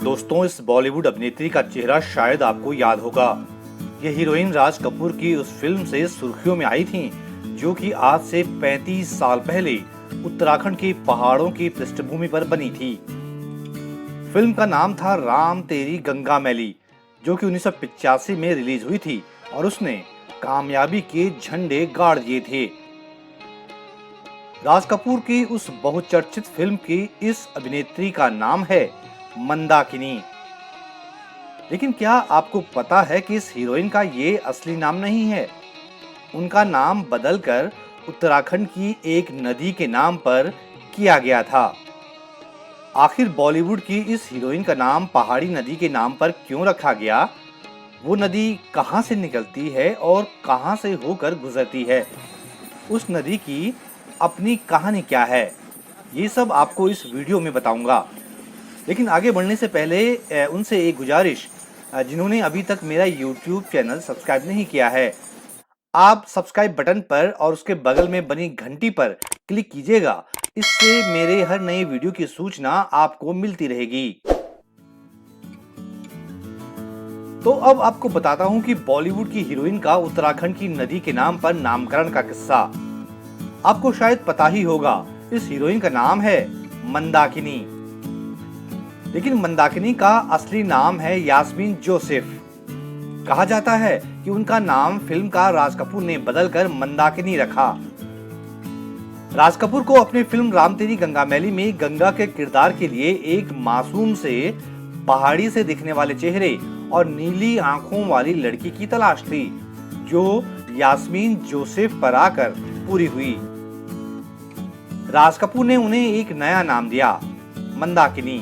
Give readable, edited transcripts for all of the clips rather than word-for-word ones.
दोस्तों, इस बॉलीवुड अभिनेत्री का चेहरा शायद आपको याद होगा। ये हीरोइन राज कपूर की उस फिल्म से सुर्खियों में आई थी जो कि आज से 35 साल पहले उत्तराखंड के पहाड़ों की पृष्ठभूमि पर बनी थी। फिल्म का नाम था राम तेरी गंगा मैली, जो कि 1985 में रिलीज हुई थी और उसने कामयाबी के झंडे गाड़ दिए थे। राज कपूर की उस बहुचर्चित फिल्म की इस अभिनेत्री का नाम है मंदाकिनी। लेकिन क्या आपको पता है कि इस हीरोइन का ये असली नाम नहीं है? उनका नाम बदलकर उत्तराखंड की एक नदी के नाम पर किया गया था। आखिर बॉलीवुड की इस हीरोइन का नाम पहाड़ी नदी के नाम पर क्यों रखा गया? वो नदी कहां से निकलती है और कहां से होकर गुजरती है? उस नदी की अपनी कहानी क्या है? ये सब आपको इस वीडियो में बताऊंगा। लेकिन आगे बढ़ने से पहले उनसे एक गुजारिश, जिन्होंने अभी तक मेरा YouTube चैनल सब्सक्राइब नहीं किया है, आप सब्सक्राइब बटन पर और उसके बगल में बनी घंटी पर क्लिक कीजिएगा। इससे मेरे हर नए वीडियो की सूचना आपको मिलती रहेगी। तो अब आपको बताता हूं कि बॉलीवुड की हीरोइन का उत्तराखंड की नदी के नाम पर नामकरण का किस्सा। आपको शायद पता ही होगा, इस हीरोइन का नाम है मंदाकिनी। लेकिन मंदाकिनी का असली नाम है यास्मीन जोसेफ। कहा जाता है कि उनका नाम फिल्म का राज कपूर ने बदलकर मंदाकिनी रखा। राज कपूर को अपनी फिल्म राम तेरी गंगा मैली में गंगा के किरदार के लिए एक मासूम से पहाड़ी से दिखने वाले चेहरे और नीली आंखों वाली लड़की की तलाश थी, जो यास्मीन जोसेफ पर आकर पूरी हुई। राज कपूर ने उन्हें एक नया नाम दिया, मंदाकिनी।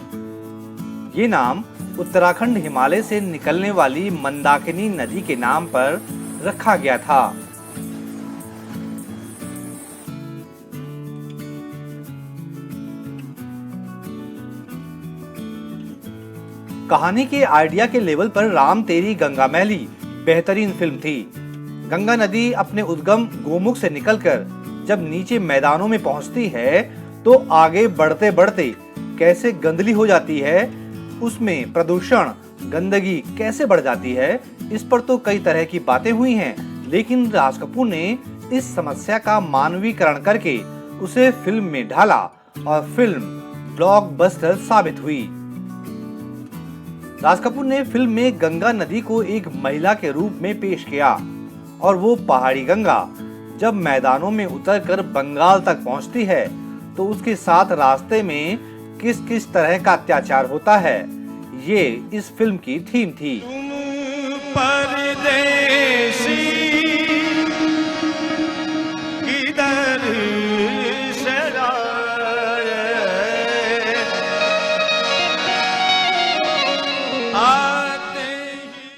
ये नाम उत्तराखंड हिमालय से निकलने वाली मंदाकिनी नदी के नाम पर रखा गया था। कहानी के आइडिया के लेवल पर राम तेरी गंगा मैली बेहतरीन फिल्म थी। गंगा नदी अपने उद्गम गोमुख से निकलकर जब नीचे मैदानों में पहुंचती है तो आगे बढ़ते बढ़ते कैसे गंदली हो जाती है, उसमें प्रदूषण गंदगी कैसे बढ़ जाती है, इस पर तो कई तरह की बातें हुई हैं। लेकिन राज कपूर ने इस समस्या का मानवीकरण करके उसे फिल्म में ढाला और फिल्म ब्लॉकबस्टर साबित हुई। राज कपूर ने फिल्म में गंगा नदी को एक महिला के रूप में पेश किया और वो पहाड़ी गंगा जब मैदानों में उतरकर बंगाल तक पहुंचती है तो उसके साथ रास्ते में किस किस तरह का अत्याचार होता है, ये इस फिल्म की थीम थी।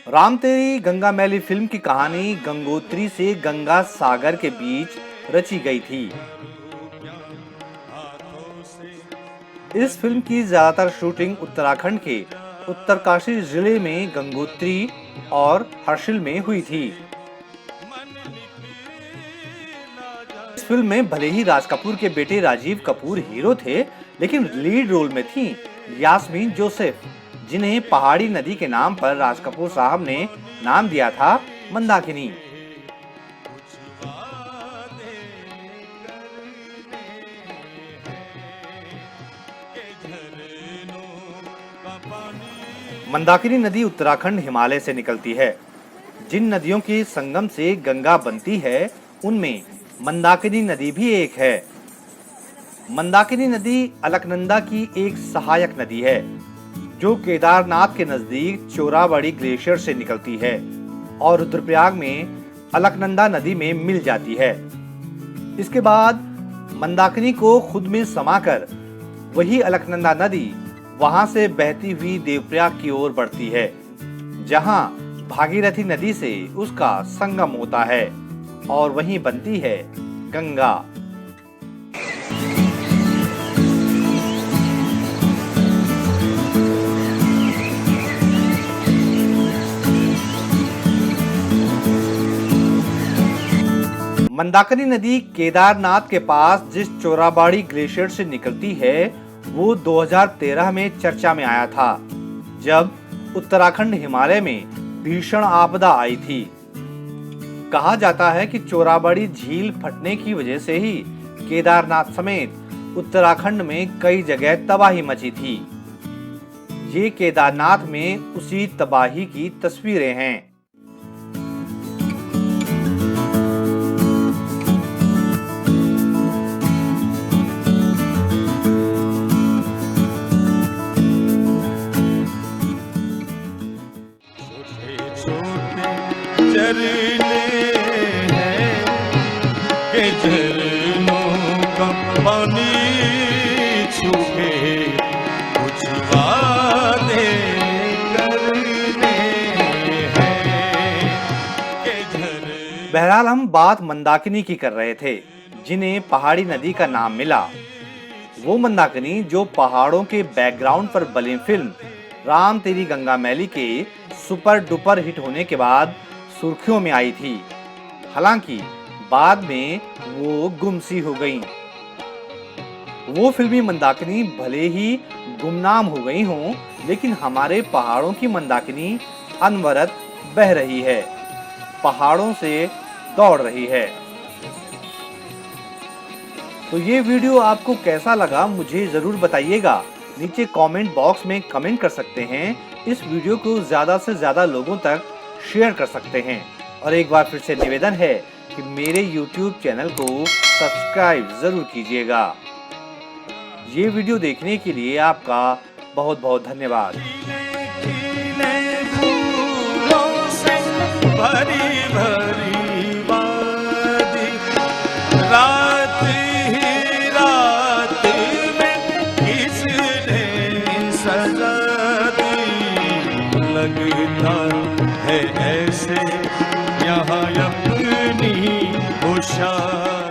राम तेरी गंगा मैली फिल्म की कहानी गंगोत्री से गंगा सागर के बीच रची गई थी। इस फिल्म की ज्यादातर शूटिंग उत्तराखंड के उत्तरकाशी जिले में गंगोत्री और हर्षिल में हुई थी। इस फिल्म में भले ही राज कपूर के बेटे राजीव कपूर हीरो थे, लेकिन लीड रोल में थी यास्मीन जोसेफ, जिन्हें पहाड़ी नदी के नाम पर राज कपूर साहब ने नाम दिया था मंदाकिनी। मंदाकिनी नदी उत्तराखंड हिमालय से निकलती है। जिन नदियों के संगम से गंगा बनती है, उनमें मंदाकिनी नदी भी एक है। मंदाकिनी नदी अलकनंदा की एक सहायक नदी है, जो केदारनाथ के नजदीक चोराबाड़ी ग्लेशियर से निकलती है और रुद्रप्रयाग में अलकनंदा नदी में मिल जाती है। इसके बाद मंदाकिनी को खुद में समाकर वही अलकनंदा नदी वहां से बहती हुई देवप्रयाग की ओर बढ़ती है, जहां भागीरथी नदी से उसका संगम होता है और वहीं बनती है गंगा। मंदाकिनी नदी केदारनाथ के पास जिस चोराबाड़ी ग्लेशियर से निकलती है, वो 2013 में चर्चा में आया था, जब उत्तराखंड हिमालय में भीषण आपदा आई थी। कहा जाता है कि चोराबाड़ी झील फटने की वजह से ही केदारनाथ समेत उत्तराखंड में कई जगह तबाही मची थी। ये केदारनाथ में उसी तबाही की तस्वीरें हैं। बहरहाल हम बात मंदाकिनी की कर रहे थे, जिन्हें पहाड़ी नदी का नाम मिला। वो मंदाकिनी जो पहाड़ों के बैकग्राउंड पर बनी फिल्म राम तेरी गंगा मैली के सुपर डुपर हिट होने के बाद सुर्खियों में आई थी। हालांकि बाद में वो गुमसी हो गईं। वो फिल्मी मंदाकिनी भले ही गुमनाम हो गई हों, लेकिन हमारे पहाड़ों की मंदाकिनी अनवरत बह रही है, पहाड़ों से दौड़ रही है। तो ये वीडियो आपको कैसा लगा मुझे जरूर बताइएगा। नीचे कमेंट बॉक्स में कमेंट कर सकते हैं। इस वीडियो को ज्यादा से ज्यादा लोगों तक शेयर कर सकते हैं। और एक बार फिर से निवेदन है कि मेरे YouTube चैनल को सब्सक्राइब जरूर कीजिएगा। ये वीडियो देखने के लिए आपका बहुत बहुत धन्यवाद। भरी भरी वादी, रात ही रात में किसने सजा दी। लगता है ऐसे यहाँ अपनी होशियारी।